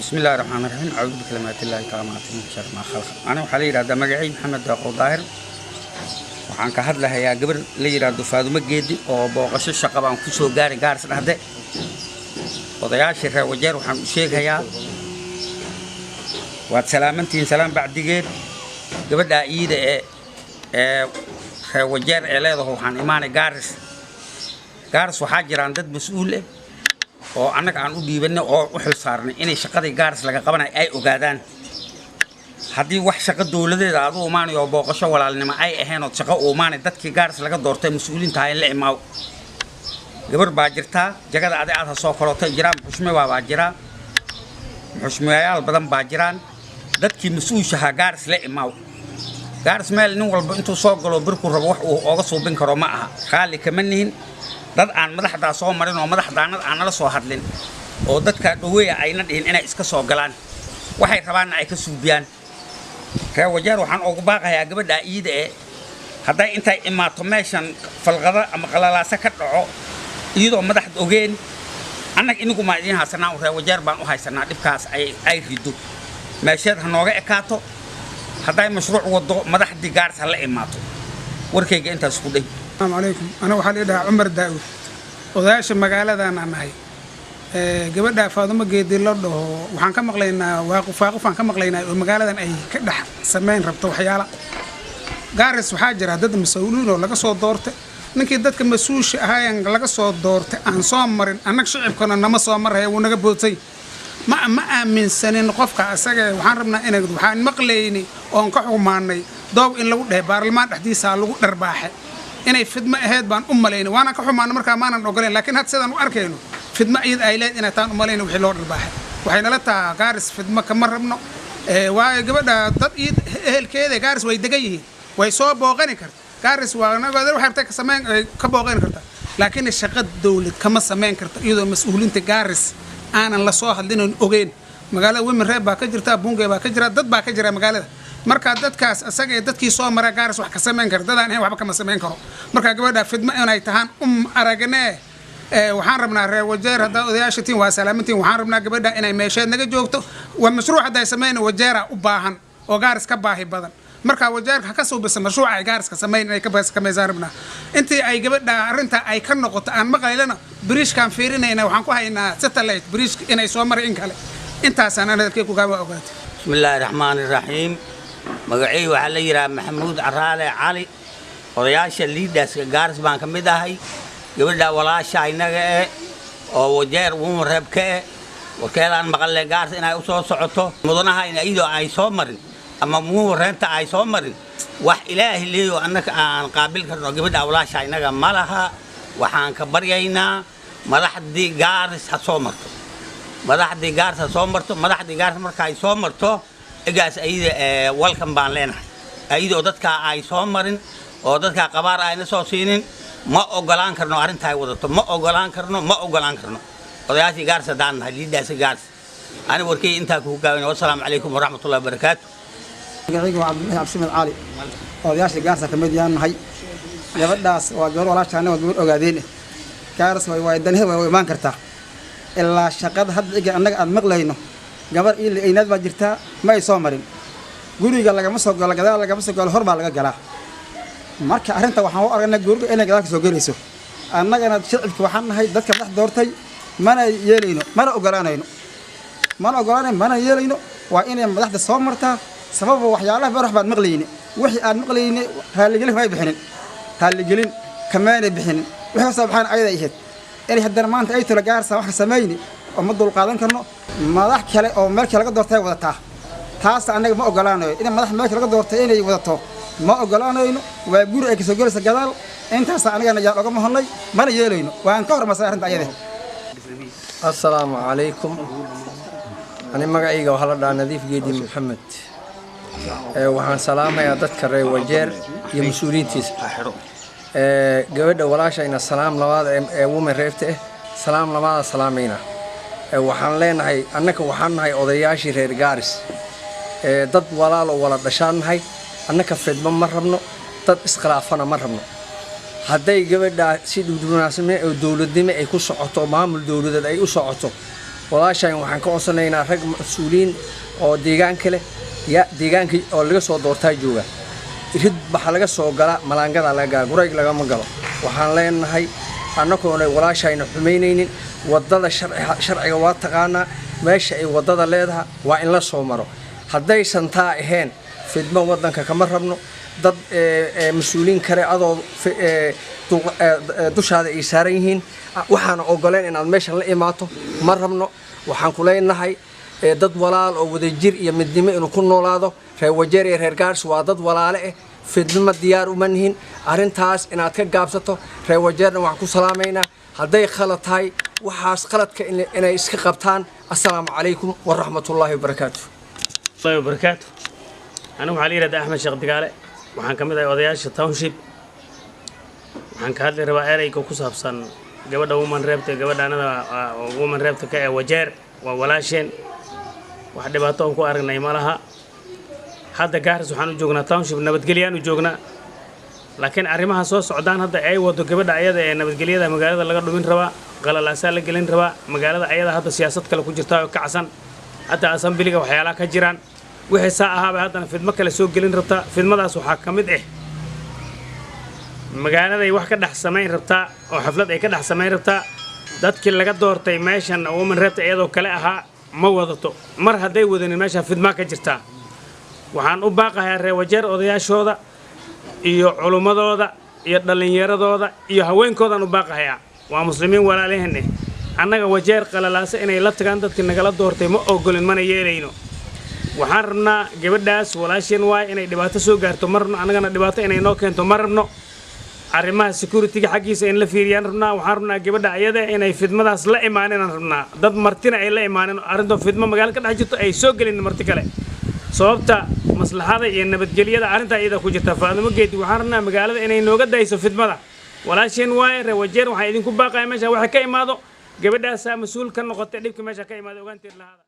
بسم الله الرحمن الرحيم أعوذ بكلمات الله التامات من شر ما خلق أنا وحلي هذا مجاعي محمد داقو ظاهر وحن كهاد لها يا قبل لي راد فاضو مجدي أو بوقش الشقة عن كسو جارس نهده وضياع شر وجر وحن شيخ هيا وسلامتين سلام بعد دقيق قبل عيد وجر إلى ذو حن إيمان جارس وحاجر عن ضد مسؤول oo annaga aan u dhiibanay oo u xil saarnay inay shaqadii gaaris laga qabanay ay ogaadaan hadii wax shaqo dawladeeda aad u imaanayo booqasho walaalnimo ay ahayn oo shaqo u imaanay dadkii gaaris laga doortay mas'uuliinta ay la imaaw gabar baa jirta jagada aad soo korotay jiraan xushmay baa jiraan xushmayaal badan baa jiraan dadkii mas'uushaha gaaris la imaaw gaaris meel nin walba intuu soo galo birku rabo wax uu uga soo bin karo ma aha qaali kama nihin dad aan madaxda soo marin oo madaxdaanad aan la soo hadlin oo dadka dhaweey ayna dhihin inay iska soo galaan waxay rabaan ay ka suubiyaan ka wajeer waxaan ugu baaqayaa gabadha iida haday intay imaato meeshan falqada ama qalalaasa ka dhaco iyadoo madaxda ogeen annaga inagu ma idin haasanaa oo wajeer baan u haysanaa dhibkaas ay rido meesheed hanooga ekaato haday mashruuc wado madaxdii gaarsa la imaato warkayga intaas ku dhay السلام عليكم أنا وحالي ده عمر داود وذاش مقالة ده أنا نهاي قبل ده فاضل جدي الله وحن كم مقلينا واقف عن كم مقلينا المقالة ده أي كده سمين ربطوا حياله جارس وحاجر هذا مسؤولين ولا قصوا دورته نك يدك كمسؤولش هاي ولا قصوا دورته عن صامر أنا شعب كنا نما صامر هي ونقبلتي ما من سنين قفك أسجى وحن ربنا إنك وحن مقليني وانكحوا معني ضو إن لو ده بارلمان حديث على لو درباحه inay fidma ahayd baan u maleeyay waana ka xumaan markaa maanan ogoleen laakiin had sidan u arkayno fidma iyad ay leedahay inay taan u maleeyay wixii loo dharbaaxay waxayna la taa gaaris fidma kama rabno waa gabadha dad ehelkeeda gaaris way degan yihiin way soo booqani kartaa gaaris waa nagooda wax hartay ka sameyn ka booqani kartaa laakiin shaqad dawlad kama sameyn karto iyadoo mas'uuliinta gaaris aanan la soo hadlin ogeen magaalada weyn reeb baa ka jirta bunge baa ka jira dad baa ka jira magaalada marka dadkaas asaga dadkii soo maray gaaris wax ka sameyn kar dadaan waxba kama sameyn karo marka gabadha fidma inay tahaan aragnee waxaan rabnaa reer wajeer hada odayaashatiin waa salaamintiin waxaan rabnaa gabadha inay meesheed naga joogto waa mashruuc haday sameeyeen wajeera u baahan oo gaaris ka baahi badan marka wajeerka ka soo bisay mashruuc ay gaaris ka sameeyeen inay ka baas ka meesarabna intii ay gabadha arinta ay ka noqoto aan maqaylana bridge-kan fiirinayna waxaan ku haynaa satellite bridge inay soo maray in kale intaas aan dadkii ku gaaba ogaatay bismillaahir rahmaanir rahiim magacay waxa la yiraahdaa maxamuud caraale cali odayaasha liidaska gaaris baan kamid ahay gabadha walaasha inaga oo wajeer uu reebka wakeelaan maqalay gaaris inay u soo socoto mudanaha in aydo ay soo marin ama muu reenta ay soo marin wax ilaahi leeyo annaka aan qaabil karno gabadha walaasha inaga malaha waxaan ka baryaynaa madaxdii gaaris ha soo marto madaxdii gaaris ha soo marto madaxdii gaaris marka ay soo marto igaas ayda welcome baan leenahay ayadoo dadka ay soo marin oo dadka qabaar ayna soo siinin ma ogolaan karno arinta ay wadato ma ogolaan karno odayaashii gaarsa daan liidaas gaars ani warkay inta ku gaabin wassalaamu calaykum waraxmatullaahi wabarakaatuh magacaygu waa Cabdulaahi Ali odayaashii gaarsa kamid yahay gabadhaas waa gabar walaashaana waa gabar ogaadeen gaars way danhe way imaan kartaa ilaa shaqada hadda annaga aan maqlayno gabar inaad baa jirtaa ma ay soo marin guriga lagama soo galo gadaal lagama soo galo hor baa laga galaa marka arinta waxaan u aragnaa guriga inay gadaal ka soo galayso annagana shacabka waxaan nahay dadka madax doortay mana yeelayno mana ogolaanayno mana yeelayno waa inay madaxda soo martaa sabab waxyaalaha barax baad maqlayni wixii aan maqlayni raaligelin way bixinin raaligelin kamaanay bixinin waxa sababaan ayada ahayd inay haddana maanta ay tolo gaarsa wax ka sameeyni oo ma dul qaadan karno madax kale oo meel kale laga doortay wadataa taas anaga ma ogolaanayo in madax meel kale laga doortay inay wadato ma ogolaanayno waa guri ay ka soo galaysa gadaal intaas anaga laga mahanay mana yeelayno waan ka hormarsan arinta ayada assalaamu calaykum ani magacayga waxa la dhahaa Nadiif Geedi Maxamed waxaan salaamayaa dadka reer wajeer iyo mas'uuliyiintiisa gabadha walaashayna salaam labaad ee women reefta salaam labaad salaamayna waxaan leenahay annaka waxaan nahay odayaashii reer gaaris dad walaal oo wala dhashaan nahay annaka fidma ma rabno dad iskhilaafana ma rabno hadday gabadha si diblomaasnimo oo dawladnimo ay ku socoto maamul dawladeed ay u socoto walaashaan waxaan ka codsanaynaa rag mas'uuliin oo deegaanka leh ya deegaanka oo laga soo doortaa jooga rid baxa laga soo gala malaangada laga gurayg laga ma galo waxaan leenahay annagoona walaashayna xumeynaynin wadada sharciga waa taqaana meesha ay wadada leedahay waa in la soo maro hadday santaa ahayn fidmo wadanka kama rabno dad mas'uuliin kale adoo dushaada ay saaran yihiin waxaan ogoleen inaad meeshan la imaato ma rabno waxaan ku leenahay dad walaal oo wada jir iyo midnimo inuu ku noolaado reer Wajeer iyo reer Gaars waa dad walaale ah fidnimo diyaar uma nihin arintaas inaad ka gaabsato reer Wajeerna waxaan ku salaameynaa hadday khalad tahay waxaas khaladka inay iska qabtaan assalaamu calaykum wa rahmatullaahi wa barakaatuh الله وبركاته أنا وعلي رد أحمد شيخ دقالة وحن كمدا وضياش التاونشيب وحن كهذا ربائري كوكوسها بصن قبل ومن ربته قبل أنا ومن ربته كوجير وولاشين واحد باتون كو أرجع نيمالها هذا جارس وحن جوجنا تاونشيب نبت قليان وجوجنا لكن أريمها صوص سعودان هذا أي وضو قبل عيادة نبت قليان مقالة لقدر من ربا قال لا سال قلين ربا مقالة عيادة هذا سياسة كلا كوجرتها كعسن حتى أسامبليغا وحيالها كجيران wixii saacaha hadana fidma kale soo gelin rabta fidmadaas waxa kamid ah magaalada ay wax ka dhax sameyn rabta oo xaflad ay ka dhax sameyn rabta dadkii laga doortay meeshan oo man rabta iyadoo kale ahaa ma wadato mar haday wadanin meesha fidma ka jirta waxaan u baaqayaa reer Wajeer odayaashooda iyo culumadooda iyo dhalinyaradooda iyo haweenkoodan u baaqayaa waa muslimiin walaalaheena annaga Wajeer qalalaasa inay la tagaan dadkii nagala doortay ma ogolin mana yeelayno waxaan rabnaa gabadhaas walaasheen waay inay dhibaato soo gaarto marna anagana dhibaato inay noo keento marabno arrimaha security-ga xaqiisa in la fiiriyaan rabnaa waxaan rabnaa gabadha ayada inay fidmadaas la imaaneen rabnaa dad martina ay la imaaneen arinta fidma magaalada ka dhex jirto ay soo gelin marti kale sababta maslaxada iyo nabadgelyada arinta ayada ku jirta faadimo geedi waxaan rabnaa magaalada inay nooga dayso fidmada walaasheen waay reer Wajeer waxaan idinku baaqayaa meesha waxa ka imaado gabadhaas mas'uul ka noqotay dhibka meesha ka imaado ogaanteed lahaada